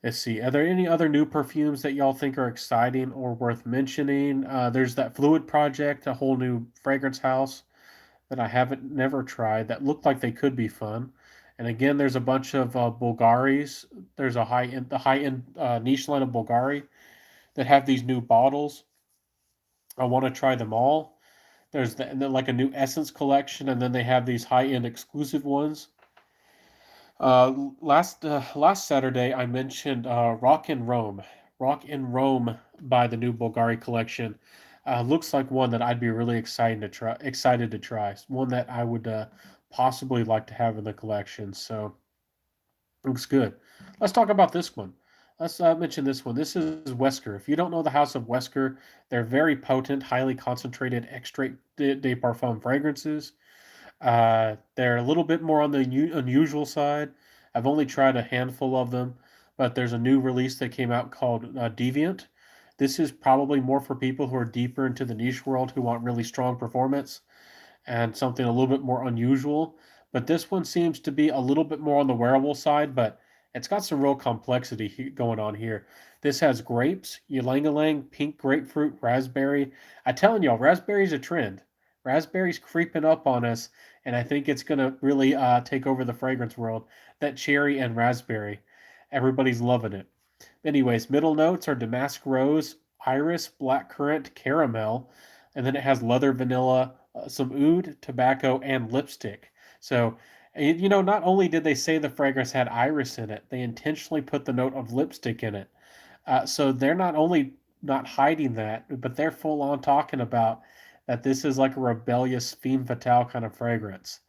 let's see. Are there any other new perfumes that y'all think are exciting or worth mentioning? There's that Fluid Project, a whole new fragrance house that I haven't never tried that look like they could be fun. And again, there's a bunch of Bulgaris. There's the high end niche line of Bulgari that have these new bottles. I want to try them all. And then like a new Essence collection, and then they have these high end exclusive ones. Last Saturday, I mentioned Rock in Rome by the new Bulgari collection. Looks like one that I'd be really excited to try. Excited to try. One that I would possibly like to have in the collection. So looks good. Let's talk about this one. Let's mention this one. This is Wesker. If you don't know the House of Wesker, they're very potent, highly concentrated extrait de parfum fragrances. They're a little bit more on the unusual side. I've only tried a handful of them, but there's a new release that came out called Deviant. This is probably more for people who are deeper into the niche world who want really strong performance and something a little bit more unusual. But this one seems to be a little bit more on the wearable side, but it's got some real complexity going on here. This has grapes, ylang ylang, pink grapefruit, raspberry. I'm telling y'all, raspberry's a trend. Raspberry's creeping up on us, and I think it's going to really take over the fragrance world. That cherry and raspberry. Everybody's loving it. Anyways, middle notes are damask rose, iris, blackcurrant, caramel, and then it has leather vanilla, some oud, tobacco, and lipstick. So, you know, not only did they say the fragrance had iris in it, they intentionally put the note of lipstick in it. So they're not only not hiding that, but they're full on talking about that this is like a rebellious femme fatale kind of fragrance.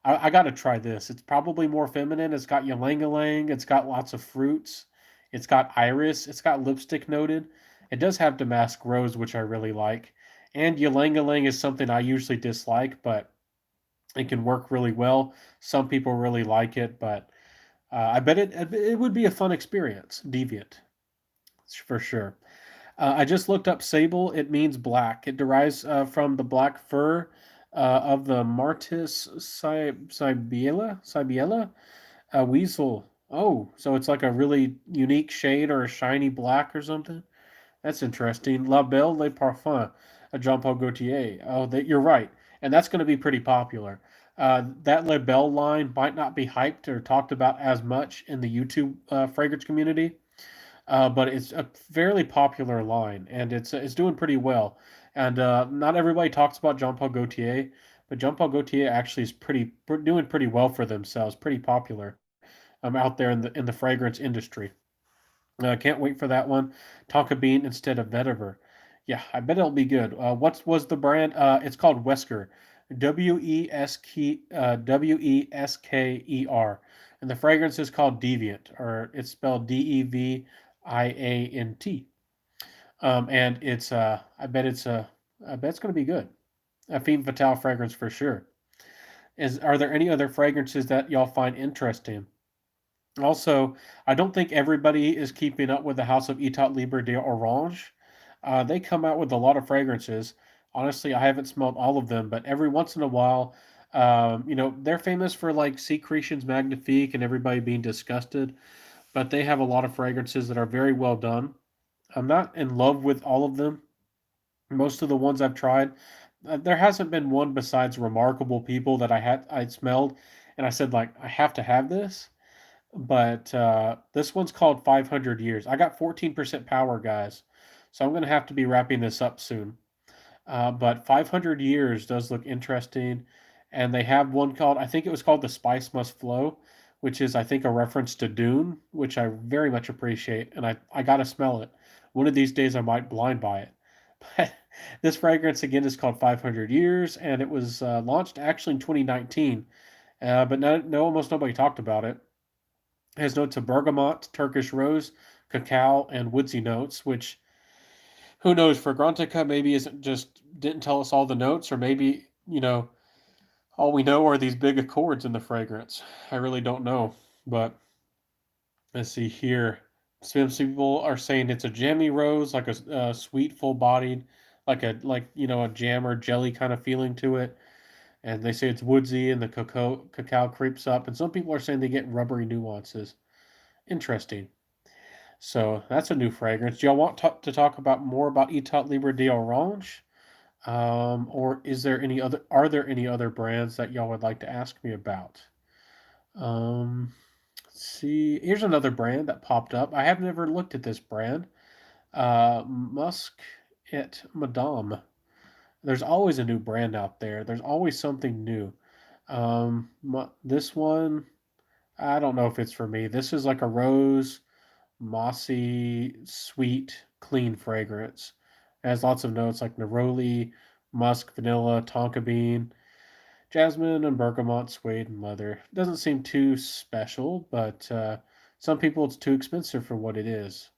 I got to try this. It's probably more feminine. It's got ylang ylang. It's got lots of fruits. It's got iris. It's got lipstick noted. It does have damask rose, which I really like. And ylang ylang is something I usually dislike, but it can work really well. Some people really like it, but I bet it would be a fun experience. Deviant, for sure. I just looked up sable. It means black. It derives from the black fur of the Martis sibiela weasel. Oh, so it's like a really unique shade or a shiny black or something. That's interesting. La Belle Le Parfum, a Jean Paul Gaultier. Oh, you're right, and that's going to be pretty popular. That La Belle line might not be hyped or talked about as much in the YouTube fragrance community, but it's a fairly popular line, and it's doing pretty well. And not everybody talks about Jean Paul Gaultier, but Jean Paul Gaultier actually is doing pretty well for themselves, pretty popular out there in the fragrance industry. Can't wait for that one. Tonka Bean instead of vetiver. Yeah, I bet it'll be good. What was the brand? It's called Wesker, Wesker, and the fragrance is called Deviant, or it's spelled Deviant. And I bet it's going to be good. A Femme Fatale fragrance for sure. Are there any other fragrances that y'all find interesting? Also, I don't think everybody is keeping up with the House of Etat Libre d'Orange. They come out with a lot of fragrances. Honestly, I haven't smelled all of them, but every once in a while, they're famous for like Secretions Magnifique and everybody being disgusted, but they have a lot of fragrances that are very well done. I'm not in love with all of them. Most of the ones I've tried, there hasn't been one besides Remarkable People that I smelled, and I said like I have to have this. But this one's called 500 Years. I got 14% power, guys, so I'm gonna have to be wrapping this up soon. But 500 Years does look interesting, and they have one called I think it was called The Spice Must Flow, which is, I think, a reference to Dune, which I very much appreciate, and I gotta smell it. One of these days, I might blind buy it. But this fragrance again is called 500 Years, and it was launched actually in 2019, but almost nobody talked about it. It has notes of bergamot, Turkish rose, cacao, and woodsy notes, which who knows, Fragrantica maybe isn't just didn't tell us all the notes, or maybe, all we know are these big accords in the fragrance. I really don't know. But let's see here. Some people are saying it's a jammy rose, like a sweet, full-bodied, like a jam or jelly kind of feeling to it. And they say it's woodsy, and the cacao creeps up. And some people are saying they get rubbery nuances. Interesting. So that's a new fragrance. Do y'all want to talk about more about Etat Libre d'Orange? Or are there any other brands that y'all would like to ask me about? Um, let's see. Here's another brand that popped up. I have never looked at this brand. Musk et Madame. There's always a new brand out there. There's always something new. This one, I don't know if it's for me. This is like a rose, mossy, sweet, clean fragrance. It has lots of notes like neroli, musk, vanilla, tonka bean, jasmine, and bergamot, suede, and leather. It doesn't seem too special, but some people it's too expensive for what it is.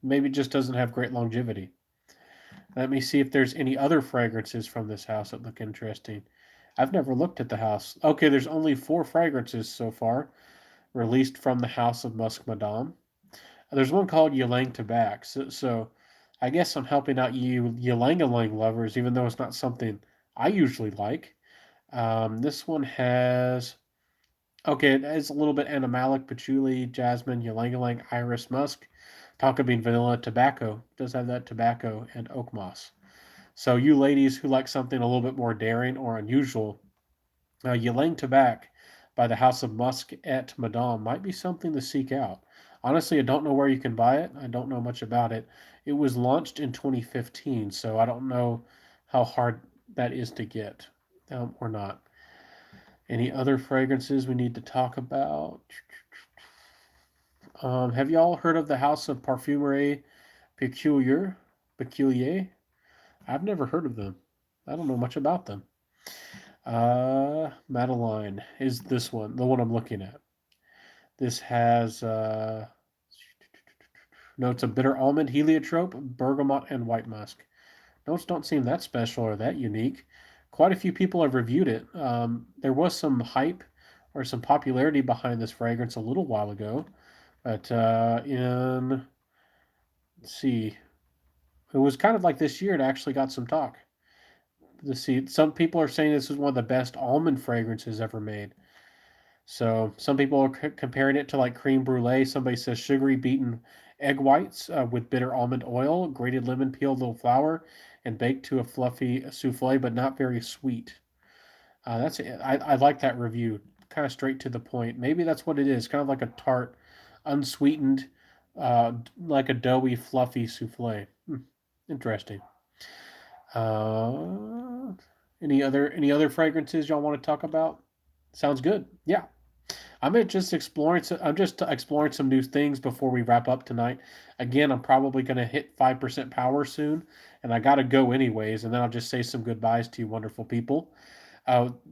Maybe it just doesn't have great longevity. Let me see if there's any other fragrances from this house that look interesting. I've never looked at the house. Okay, there's only 4 fragrances so far released from the House of Musk Madame. There's one called Ylang Tobacco. So I guess I'm helping out you Ylang lovers, even though it's not something I usually like. This one has, okay, it has a little bit animalic, patchouli, jasmine, ylang iris, musk, tonka bean, vanilla, tobacco. It does have that tobacco and oak moss. So you ladies who like something a little bit more daring or unusual, Ylang Tobacco by the House of Musk et Madame might be something to seek out. Honestly, I don't know where you can buy it. I don't know much about it. It was launched in 2015, so I don't know how hard that is to get, or not. Any other fragrances we need to talk about? Have y'all heard of the House of Parfumerie Peculiar? Peculier? I've never heard of them. I don't know much about them. Madeline is this one, the one I'm looking at. This has notes of bitter almond, heliotrope, bergamot, and white musk. Notes don't seem that special or that unique. Quite a few people have reviewed it. There was some hype or some popularity behind this fragrance a little while ago, but let's see, it was kind of like this year it actually got some talk. Let's see, some people are saying this is one of the best almond fragrances ever made. So some people are comparing it to like creme brulee. Somebody says sugary beaten egg whites with bitter almond oil, grated lemon peel, little flour, and baked to a fluffy souffle, but not very sweet. That's it. I like that review. Kind of straight to the point. Maybe that's what it is. Kind of like a tart, unsweetened, like a doughy, fluffy souffle. Interesting. Uh, any other fragrances y'all want to talk about? Sounds good. Yeah. I'm just exploring some new things before we wrap up tonight. Again, I'm probably going to hit 5% power soon, and I got to go anyways. And then I'll just say some goodbyes to you, wonderful people.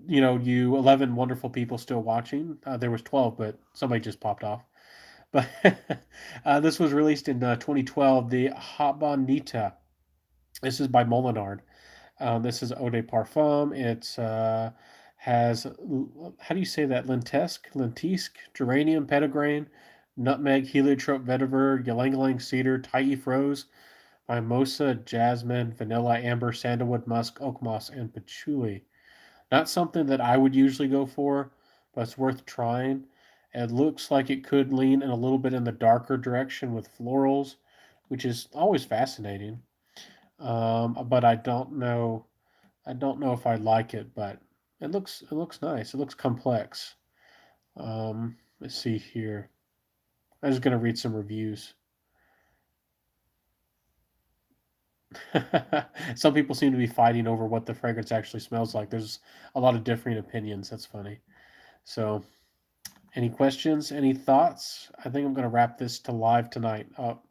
You 11 wonderful people still watching. There was 12, but somebody just popped off. But this was released in 2012. The Habanita. This is by Molinard. This is Eau de Parfum. It's has, how do you say that? Lentisque, geranium, petitgrain, nutmeg, heliotrope, vetiver, ylang ylang cedar, taif rose, mimosa, jasmine, vanilla, amber, sandalwood, musk, oak moss, and patchouli. Not something that I would usually go for, but it's worth trying. It looks like it could lean in a little bit in the darker direction with florals, which is always fascinating. But I don't know. I don't know if I like it, but it looks nice. It looks complex. Let's see here. I'm just gonna read some reviews. Some people seem to be fighting over what the fragrance actually smells like. There's a lot of differing opinions. That's funny. So Any questions? Any thoughts? I think I'm going to wrap this to live tonight up.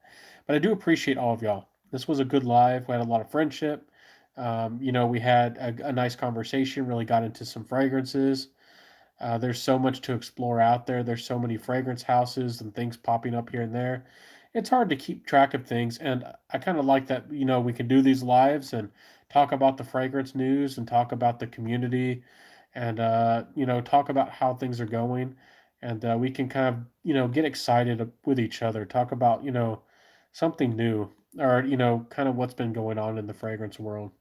But I do appreciate all of y'all. This was a good live. We had a lot of friendship. We had a nice conversation, really got into some fragrances. There's so much to explore out there. There's so many fragrance houses and things popping up here and there. It's hard to keep track of things, and I kind of like that. We can do these lives and talk about the fragrance news and talk about the community, and talk about how things are going, and we can kind of get excited with each other. Talk about something new, or kind of what's been going on in the fragrance world.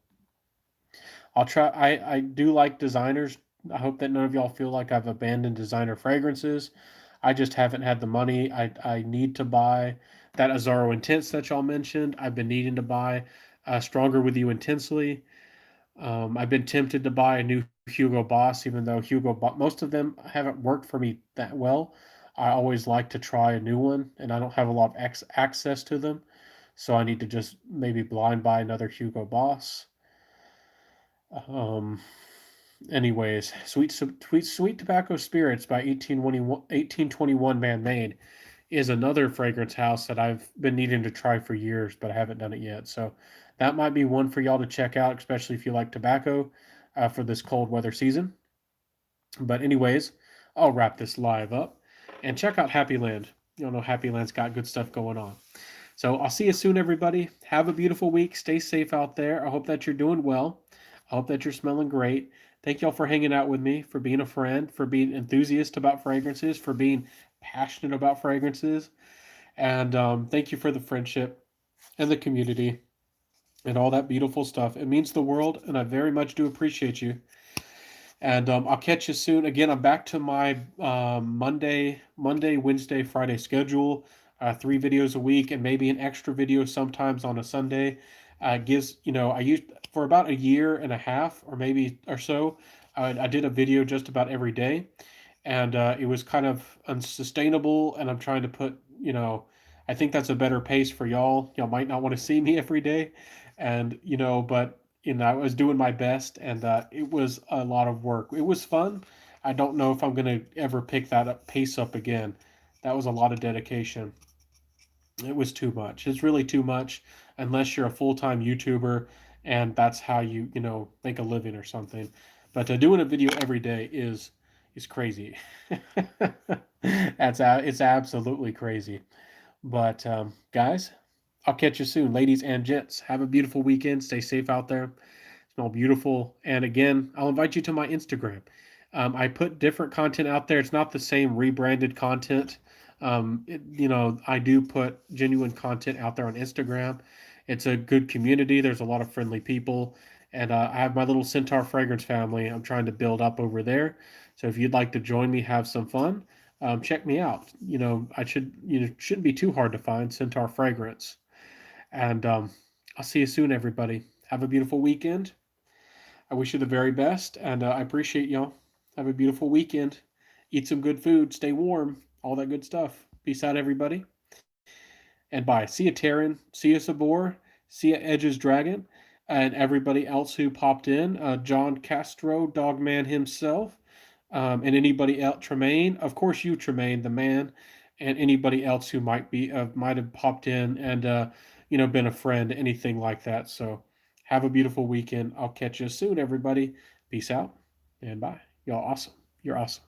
I'll try. I do like designers. I hope that none of y'all feel like I've abandoned designer fragrances. I just haven't had the money. I need to buy that Azzaro Intense that y'all mentioned. I've been needing to buy Stronger with You Intensely. I've been tempted to buy a new Hugo Boss, even though most of them haven't worked for me that well. I always like to try a new one, and I don't have a lot of access to them, so I need to just maybe blind buy another Hugo Boss. Um, Anyways, Sweet Tobacco Spirits by 1821 Man Made is another fragrance house that I've been needing to try for years, but I haven't done it yet. So that might be one for y'all to check out, especially if you like tobacco for this cold weather season. But anyways, I'll wrap this live up and check out Happy Land. You'll know Happy Land's got good stuff going on. So I'll see you soon, everybody. Have a beautiful week. Stay safe out there. I hope that you're doing well. I hope that you're smelling great. Thank y'all for hanging out with me, for being a friend, for being enthusiast about fragrances, for being passionate about fragrances. And thank you for the friendship and the community and all that beautiful stuff. It means the world, and I very much do appreciate you. And I'll catch you soon. Again, I'm back to my Monday, Wednesday, Friday schedule. 3 videos a week, and maybe an extra video sometimes on a Sunday. I used for about a year and a half, or maybe or so. I did a video just about every day, and it was kind of unsustainable. And I'm trying to I think that's a better pace for y'all. Y'all might not want to see me every day, and but I was doing my best, and it was a lot of work. It was fun. I don't know if I'm gonna ever pick that pace up again. That was a lot of dedication. It was too much. It's really too much unless you're a full-time YouTuber and that's how you make a living or something. But doing a video every day is crazy. It's absolutely crazy. But guys, I'll catch you soon, ladies and gents. Have a beautiful weekend. Stay safe out there. Smell beautiful. And again, I'll invite you to my Instagram. I put different content out there. It's not the same rebranded content. I do put genuine content out there on Instagram. It's a good community. There's a lot of friendly people. And I have my little Centaur fragrance family I'm trying to build up over there. So if you'd like to join me, have some fun, check me out. Shouldn't be too hard to find Centaur Fragrance. And I'll see you soon, everybody. Have a beautiful weekend. I wish you the very best, and I appreciate y'all. Have a beautiful weekend. Eat some good food. Stay warm. All that good stuff. Peace out, everybody. And bye. See you, Taryn. See you, Sabor. See you, Edge's Dragon. And everybody else who popped in. John Castro, Dogman himself. And anybody else, Tremaine. Of course, you, Tremaine, the man. And anybody else who might have popped in and been a friend, anything like that. So have a beautiful weekend. I'll catch you soon, everybody. Peace out and bye. Y'all awesome. You're awesome.